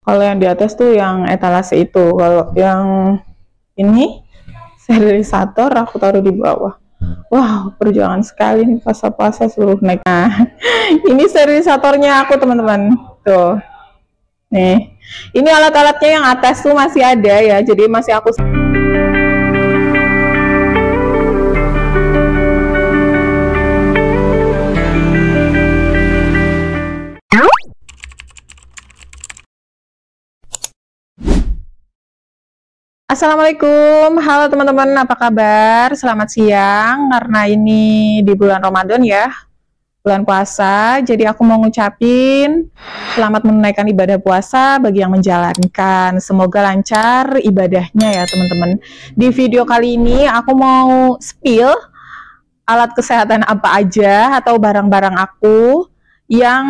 Kalau yang di atas tuh yang etalase itu. Kalau yang ini sterilisator aku taruh di bawah. Wah, perjuangan sekali nih puasa-puasa suruh naik. Nah, ini sterilisatornya aku teman-teman. Tuh. Nih. Ini alat-alatnya yang atas tuh masih ada ya. Jadi masih aku. Assalamualaikum, halo teman-teman, apa kabar? Selamat siang, karena ini di bulan Ramadan ya, bulan puasa. Jadi aku mau ngucapin selamat menunaikan ibadah puasa bagi yang menjalankan. Semoga lancar ibadahnya ya teman-teman. Di video kali ini aku mau spill alat kesehatan apa aja atau barang-barang aku yang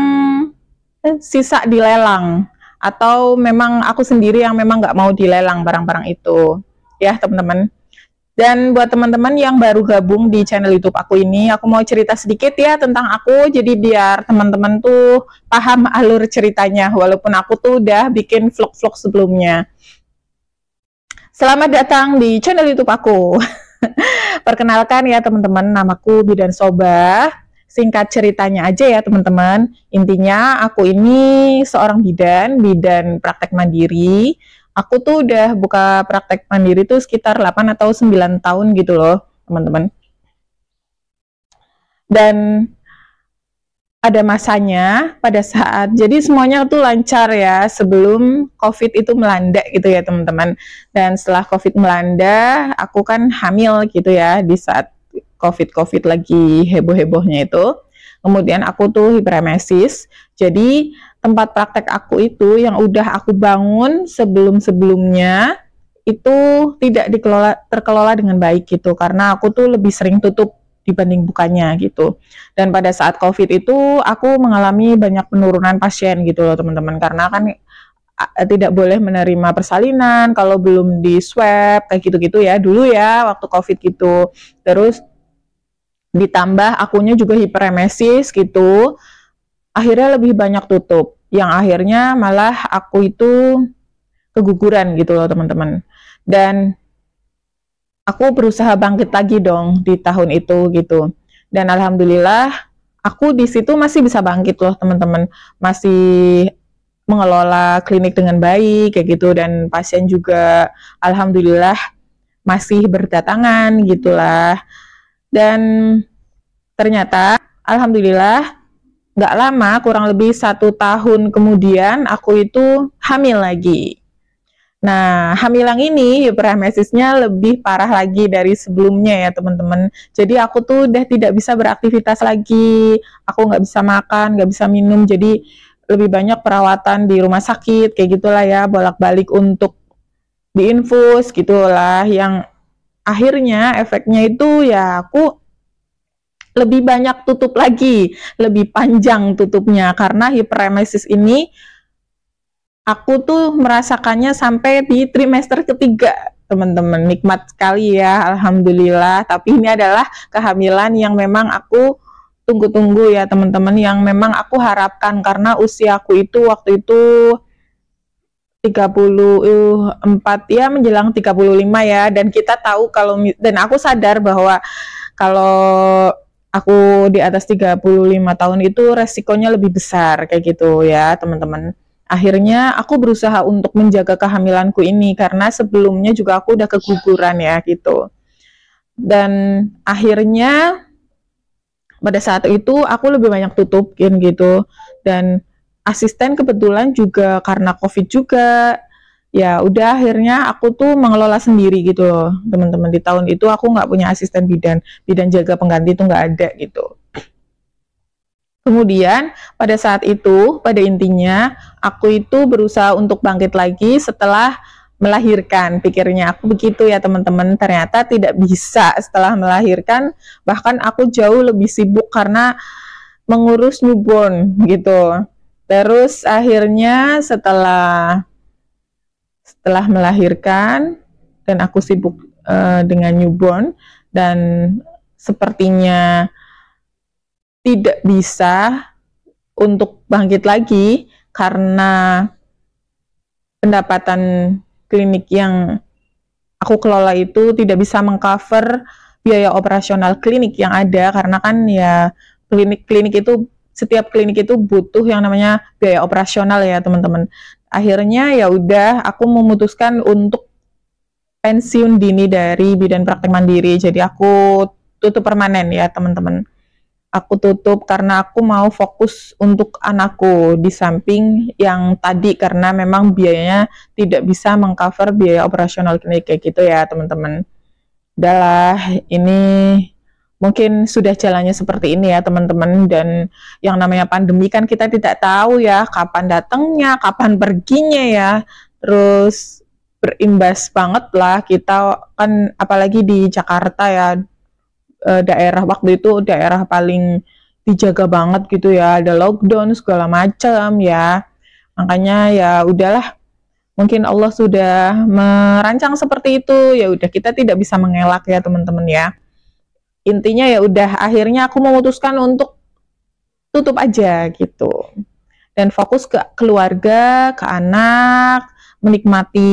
sisa dilelang, atau memang aku sendiri yang memang nggak mau dilelang barang-barang itu ya teman-teman. Dan buat teman-teman yang baru gabung di channel YouTube aku ini, aku mau cerita sedikit ya tentang aku, jadi biar teman-teman tuh paham alur ceritanya, walaupun aku tuh udah bikin vlog-vlog sebelumnya. Selamat datang di channel YouTube aku. Perkenalkan ya teman-teman, namaku Bidan Sobah. Singkat ceritanya aja ya teman-teman, intinya aku ini seorang bidan praktek mandiri. Aku tuh udah buka praktek mandiri tuh sekitar 8 atau 9 tahun gitu loh teman-teman. Dan ada masanya pada saat, jadi semuanya tuh lancar ya sebelum COVID itu melanda gitu ya teman-teman. Dan setelah COVID melanda, aku kan hamil gitu ya di saat COVID lagi heboh-hebohnya itu. Kemudian aku tuh hiperemesis. Jadi tempat praktek aku itu yang udah aku bangun sebelum-sebelumnya itu tidak terkelola dengan baik gitu, karena aku tuh lebih sering tutup dibanding bukanya gitu. Dan pada saat COVID itu aku mengalami banyak penurunan pasien gitu loh teman-teman, karena kan tidak boleh menerima persalinan kalau belum di swab kayak gitu-gitu ya dulu ya waktu COVID gitu. Terus ditambah akunya juga hiperemesis gitu, akhirnya lebih banyak tutup, yang akhirnya malah aku itu keguguran gitu loh teman-teman. Dan aku berusaha bangkit lagi dong di tahun itu gitu, dan alhamdulillah aku di situ masih bisa bangkit loh teman-teman, masih mengelola klinik dengan baik kayak gitu, dan pasien juga alhamdulillah masih berdatangan gitulah. Dan ternyata alhamdulillah nggak lama, kurang lebih 1 tahun kemudian aku itu hamil lagi. Nah, hamil yang ini hiperemesisnya lebih parah lagi dari sebelumnya ya teman-teman. Jadi aku tuh udah tidak bisa beraktivitas lagi, aku nggak bisa makan, nggak bisa minum, jadi lebih banyak perawatan di rumah sakit kayak gitulah ya, bolak-balik untuk diinfus gitulah, yang akhirnya efeknya itu ya aku lebih banyak tutup lagi, lebih panjang tutupnya, karena hiperemesis ini aku tuh merasakannya sampai di trimester ketiga teman-teman. Nikmat sekali ya, alhamdulillah. Tapi ini adalah kehamilan yang memang aku tunggu-tunggu ya teman-teman, yang memang aku harapkan, karena usiaku itu waktu itu 34 ya, menjelang 35 ya. Dan kita tahu kalau, dan aku sadar bahwa kalau aku di atas 35 tahun itu resikonya lebih besar kayak gitu ya teman-teman. Akhirnya aku berusaha untuk menjaga kehamilanku ini, karena sebelumnya juga aku udah keguguran ya gitu. Dan akhirnya pada saat itu aku lebih banyak tutupin gitu. Dan asisten kebetulan juga karena COVID juga, ya udah akhirnya aku tuh mengelola sendiri gitu loh teman-teman. Di tahun itu aku nggak punya asisten bidan jaga pengganti itu nggak ada gitu. Kemudian pada saat itu, pada intinya aku itu berusaha untuk bangkit lagi setelah melahirkan. Pikirnya aku begitu ya teman-teman, ternyata tidak bisa setelah melahirkan. Bahkan aku jauh lebih sibuk karena mengurus newborn gitu. Terus akhirnya setelah melahirkan dan aku sibuk dengan newborn, dan sepertinya tidak bisa untuk bangkit lagi karena pendapatan klinik yang aku kelola itu tidak bisa mengcover biaya operasional klinik yang ada, karena kan ya klinik itu, setiap klinik itu butuh yang namanya biaya operasional ya teman-teman. Akhirnya ya udah aku memutuskan untuk pensiun dini dari bidan praktek mandiri. Jadi aku tutup permanen ya teman-teman. Aku tutup karena aku mau fokus untuk anakku di samping yang tadi, karena memang biayanya tidak bisa mengcover biaya operasional klinik kayak gitu ya teman-teman. Udahlah, ini mungkin sudah jalannya seperti ini ya teman-teman, dan yang namanya pandemi kan kita tidak tahu ya kapan datangnya, kapan perginya ya. Terus berimbas banget lah kita kan, apalagi di Jakarta ya, daerah waktu itu daerah paling dijaga banget gitu ya, ada lockdown segala macam ya. Makanya ya udahlah, mungkin Allah sudah merancang seperti itu, ya udah kita tidak bisa mengelak ya teman-teman ya. Intinya ya udah, akhirnya aku memutuskan untuk tutup aja gitu dan fokus ke keluarga, ke anak, menikmati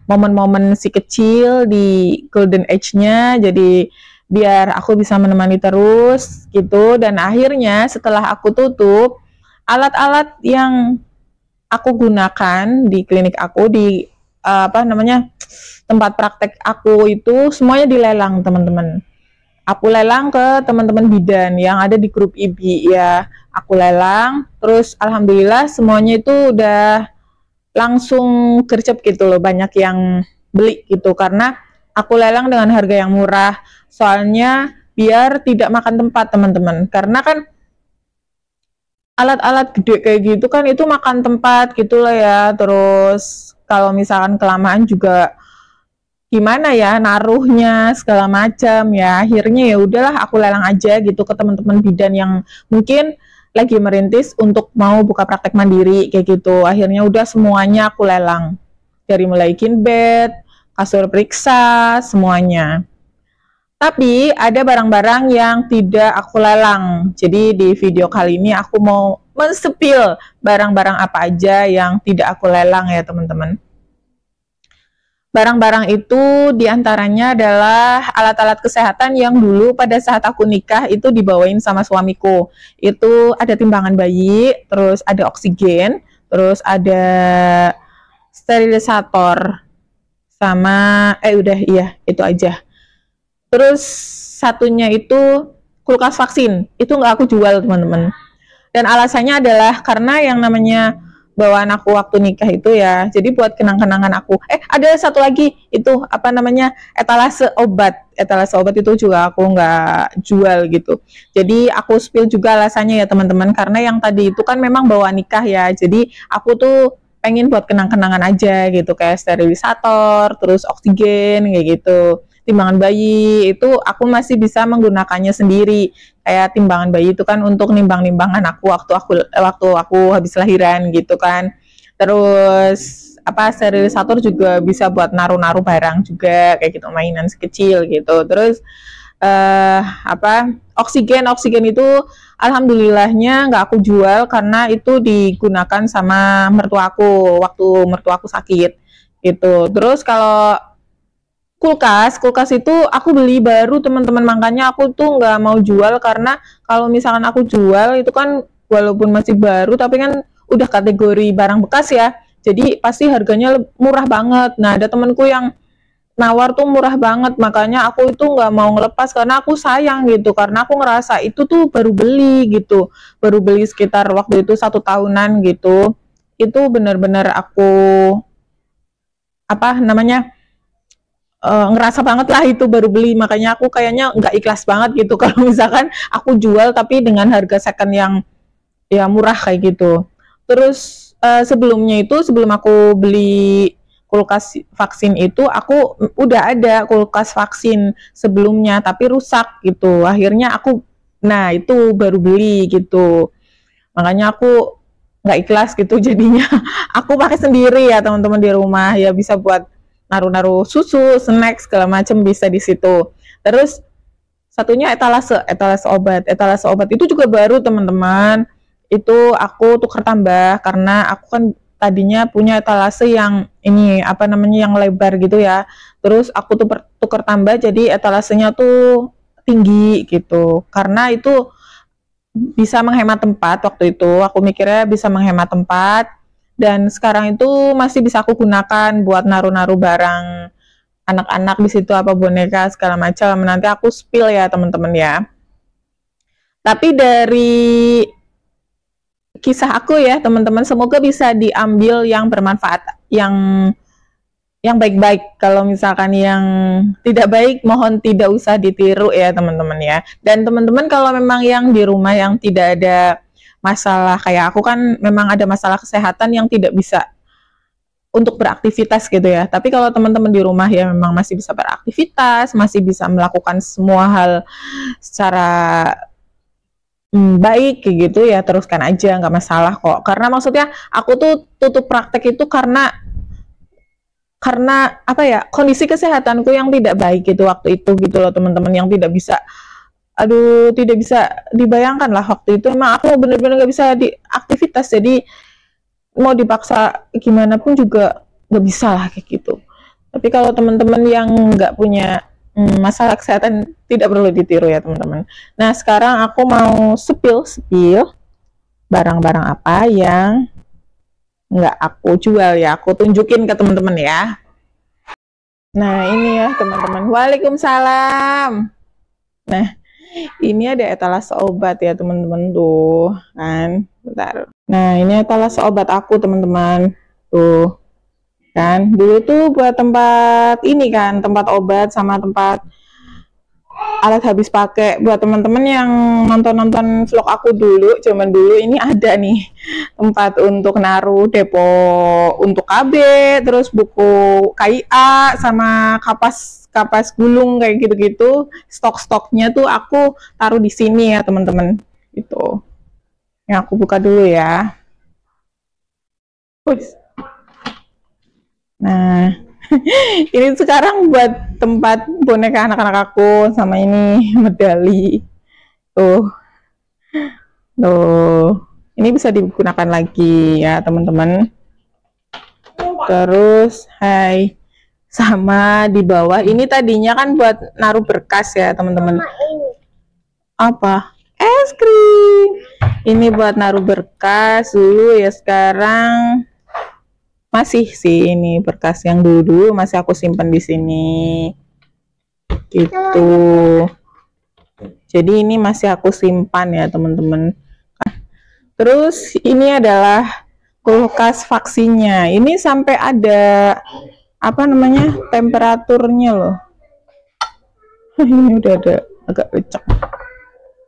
momen-momen si kecil di golden age-nya. Jadi biar aku bisa menemani terus gitu. Dan akhirnya setelah aku tutup, alat-alat yang aku gunakan di klinik aku, di tempat praktek aku itu semuanya dilelang teman-teman. Aku lelang ke teman-teman bidan yang ada di grup IBI ya. Aku lelang, terus alhamdulillah semuanya itu udah langsung gercep gitu loh, banyak yang beli gitu, karena aku lelang dengan harga yang murah. Soalnya biar tidak makan tempat teman-teman, karena kan alat-alat gede kayak gitu kan itu makan tempat gitu lah ya. Terus kalau misalkan kelamaan juga gimana ya naruhnya segala macam ya. Akhirnya ya udahlah aku lelang aja gitu ke teman-teman bidan yang mungkin lagi merintis untuk mau buka praktek mandiri kayak gitu. Akhirnya udah semuanya aku lelang, dari mulai kin bed, kasur periksa, semuanya. Tapi ada barang-barang yang tidak aku lelang. Jadi di video kali ini aku mau men-spill barang-barang apa aja yang tidak aku lelang ya teman-teman. Barang-barang itu diantaranya adalah alat-alat kesehatan yang dulu pada saat aku nikah itu dibawain sama suamiku. Itu ada timbangan bayi, terus ada oksigen, terus ada sterilisator, sama udah iya itu aja. Terus satunya itu kulkas vaksin, itu nggak aku jual teman-teman. Dan alasannya adalah karena yang namanya bawaan aku waktu nikah itu ya, jadi buat kenang-kenangan aku. Ada satu lagi, itu etalase obat itu juga aku nggak jual gitu. Jadi aku spill juga alasannya ya teman-teman, karena yang tadi itu kan memang bawa nikah ya, jadi aku tuh pengen buat kenang-kenangan aja gitu, kayak sterilisator, terus oksigen kayak gitu. Timbangan bayi itu aku masih bisa menggunakannya sendiri, kayak timbangan bayi itu kan untuk nimbang-nimbang anakku waktu aku habis lahiran gitu kan. Terus sterilisator juga bisa buat naruh-naruh barang juga kayak gitu, mainan sekecil gitu. Terus oksigen itu alhamdulillahnya nggak aku jual, karena itu digunakan sama mertuaku waktu mertuaku sakit gitu. Terus kalau kulkas itu aku beli baru teman-teman, makanya aku tuh nggak mau jual, karena kalau misalkan aku jual itu kan walaupun masih baru tapi kan udah kategori barang bekas ya, jadi pasti harganya murah banget. Nah ada temanku yang nawar tuh murah banget, makanya aku itu nggak mau ngelepas karena aku sayang gitu, karena aku ngerasa itu tuh baru beli gitu, baru beli sekitar waktu itu 1 tahunan gitu. Itu benar-benar aku ngerasa banget lah itu baru beli, makanya aku kayaknya nggak ikhlas banget gitu kalau misalkan aku jual tapi dengan harga second yang ya murah kayak gitu. Terus sebelum aku beli kulkas vaksin itu, aku udah ada kulkas vaksin sebelumnya tapi rusak gitu. Akhirnya itu baru beli gitu. Makanya aku nggak ikhlas gitu jadinya. Aku pakai sendiri ya teman-teman di rumah, ya bisa buat naruh-naruh susu, snack segala macam bisa di situ. Terus satunya etalase obat itu juga baru teman-teman. Itu aku tukar tambah karena aku kan tadinya punya etalase yang ini apa namanya yang lebar gitu ya. Terus aku tuh tukar tambah jadi etalasenya tuh tinggi gitu. Karena itu bisa menghemat tempat waktu itu. Aku mikirnya bisa menghemat tempat, dan sekarang itu masih bisa aku gunakan buat naruh-naruh barang anak-anak di situ, apa boneka segala macam. Nanti aku spill ya teman-teman ya. Tapi dari kisah aku ya teman-teman, semoga bisa diambil yang bermanfaat, yang baik-baik. Kalau misalkan yang tidak baik, mohon tidak usah ditiru ya teman-teman ya. Dan teman-teman kalau memang yang di rumah yang tidak ada masalah, kayak aku kan memang ada masalah kesehatan yang tidak bisa untuk beraktivitas gitu ya. Tapi kalau teman-teman di rumah ya memang masih bisa beraktivitas, masih bisa melakukan semua hal secara baik kayak gitu ya, teruskan aja, nggak masalah kok. Karena maksudnya aku tuh tutup praktek itu karena apa ya, kondisi kesehatanku yang tidak baik gitu waktu itu gitu loh teman-teman, yang tidak bisa, aduh tidak bisa dibayangkan lah waktu itu. Emang aku bener-bener nggak bisa diaktivitas, jadi mau dipaksa gimana pun juga nggak bisa lah kayak gitu. Tapi kalau teman-teman yang nggak punya masalah kesehatan, tidak perlu ditiru ya teman-teman. Nah sekarang aku mau spill barang-barang apa yang nggak aku jual ya, aku tunjukin ke teman-teman ya. Nah ini ya teman-teman, waalaikumsalam. Nah ini ada etalase obat ya teman-teman tuh kan, bentar. Nah ini etalase obat aku teman-teman tuh kan, dulu tuh buat tempat ini kan, tempat obat sama tempat alat habis pakai. Buat teman-teman yang nonton vlog aku dulu, zaman dulu, ini ada nih tempat untuk naruh depo untuk KB, terus buku KIA sama kapas gulung kayak gitu-gitu. Stok-stoknya tuh aku taruh di sini ya teman-teman. Itu yang aku buka dulu ya. Nah ini sekarang buat tempat boneka anak-anak aku, sama ini medali tuh ini bisa digunakan lagi ya teman-teman. Terus sama di bawah ini tadinya kan buat naruh berkas ya teman-teman. Apa? Es krim. Ini buat naruh berkas dulu ya, sekarang masih sih ini berkas yang dulu masih aku simpan di sini gitu. Jadi ini masih aku simpan ya teman-teman. Terus ini adalah kulkas vaksinnya. Ini sampai ada apa namanya temperaturnya loh. Ini udah ada agak lecek.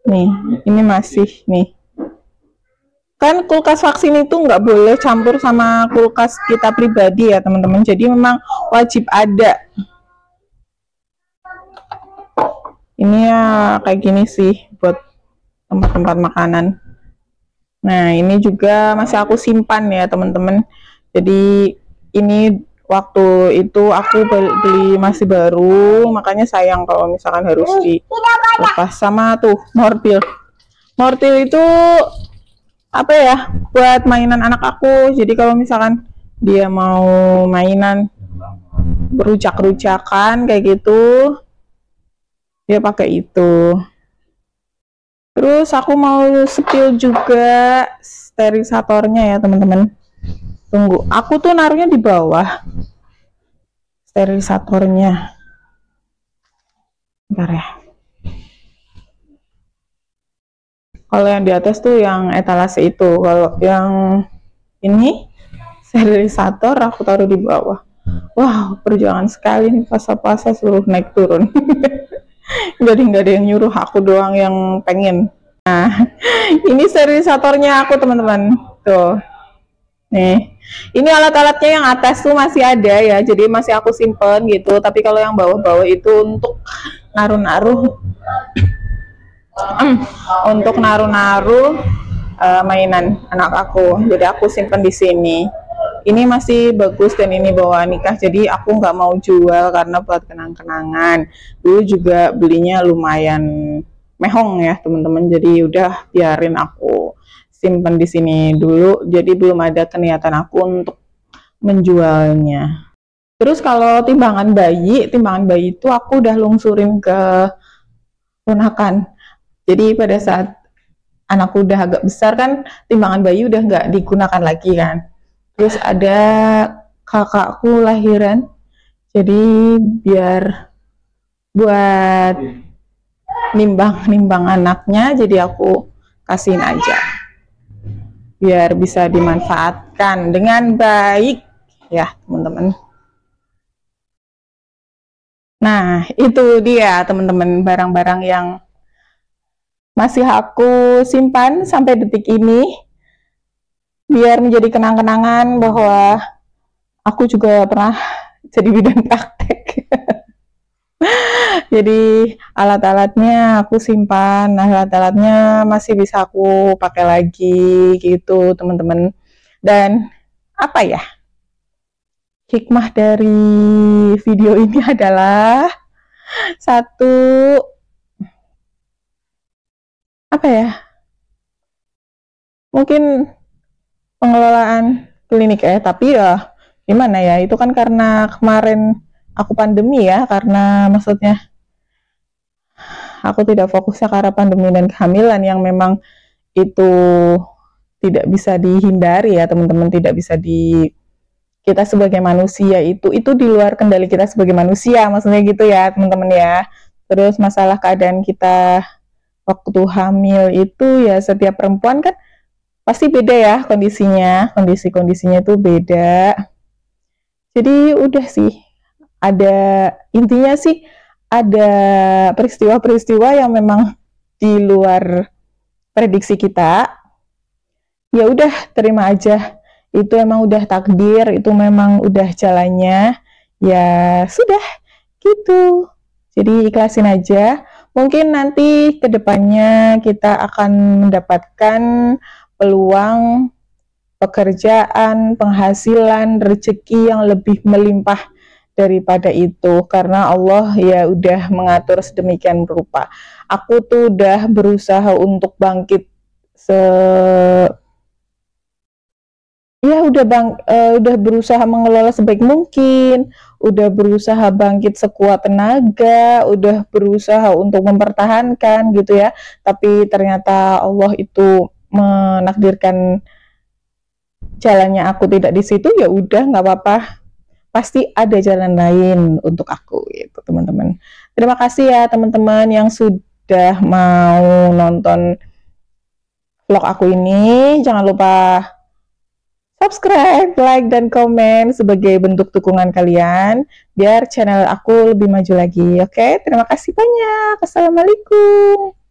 Nih, ini masih nih. Kan kulkas vaksin itu nggak boleh campur sama kulkas kita pribadi ya teman-teman, jadi memang wajib ada. Ini ya kayak gini sih buat tempat-tempat makanan. Nah ini juga masih aku simpan ya teman-teman, jadi ini waktu itu aku beli masih baru, makanya sayang kalau misalkan harus dilepas. Sama tuh mortil itu apa ya, buat mainan anak aku. Jadi kalau misalkan dia mau mainan berujak-rujakan kayak gitu, dia pakai itu. Terus aku mau spill juga sterilisatornya ya teman-teman. Tunggu, aku tuh naruhnya di bawah sterilisatornya. Bentar ya. Kalau yang di atas tuh yang etalase itu, kalau yang ini sterilisator aku taruh di bawah. Wow, perjuangan sekali nih puasa-puasa suruh naik turun. Jadi nggak ada yang nyuruh, aku doang yang pengen. Nah, ini sterilisatornya aku teman-teman. Tuh, nih. Ini alat-alatnya yang atas tuh masih ada ya, jadi masih aku simpen gitu. Tapi kalau yang bawah-bawah itu untuk naruh-naruh. Untuk naruh-naruh mainan anak aku, jadi aku simpan di sini. Ini masih bagus dan ini bawa nikah, jadi aku nggak mau jual karena buat kenang-kenangan. Dulu juga belinya lumayan mehong ya teman-teman, jadi udah biarin aku simpan di sini dulu, jadi belum ada keniatan aku untuk menjualnya. Terus kalau timbangan bayi itu aku udah lungsurin ke ponakan. Jadi pada saat anakku udah agak besar kan, timbangan bayi udah nggak digunakan lagi kan. Terus ada kakakku lahiran, jadi biar buat nimbang anaknya, jadi aku kasihin aja biar bisa dimanfaatkan dengan baik ya teman-teman. Nah itu dia teman-teman, barang-barang yang masih aku simpan sampai detik ini biar menjadi kenang-kenangan bahwa aku juga pernah jadi bidan praktek. Jadi alat-alatnya aku simpan, alat-alatnya masih bisa aku pakai lagi gitu teman-teman. Dan apa ya, hikmah dari video ini adalah satu, apa ya, mungkin pengelolaan klinik tapi ya gimana ya, itu kan karena kemarin aku pandemi ya, karena maksudnya aku tidak fokusnya karena pandemi dan kehamilan yang memang itu tidak bisa dihindari ya teman-teman, tidak bisa kita sebagai manusia itu di luar kendali kita sebagai manusia, maksudnya gitu ya teman-teman ya. Terus masalah keadaan kita waktu hamil itu ya, setiap perempuan kan pasti beda ya kondisinya, kondisinya itu beda. Jadi udah sih, intinya sih ada peristiwa-peristiwa yang memang di luar prediksi kita. Ya udah, terima aja. Itu emang udah takdir, itu memang udah jalannya. Ya sudah, gitu. Jadi ikhlasin aja. Mungkin nanti kedepannya kita akan mendapatkan peluang pekerjaan, penghasilan, rezeki yang lebih melimpah daripada itu, karena Allah ya udah mengatur sedemikian rupa. Aku tuh udah berusaha untuk bangkit udah berusaha mengelola sebaik mungkin, udah berusaha bangkit sekuat tenaga, udah berusaha untuk mempertahankan gitu ya. Tapi ternyata Allah itu menakdirkan jalannya aku tidak di situ, ya udah nggak apa-apa, pasti ada jalan lain untuk aku gitu teman-teman. Terima kasih ya teman-teman yang sudah mau nonton vlog aku ini. Jangan lupa subscribe, like, dan komen sebagai bentuk dukungan kalian biar channel aku lebih maju lagi. Oke, terima kasih banyak. Assalamualaikum.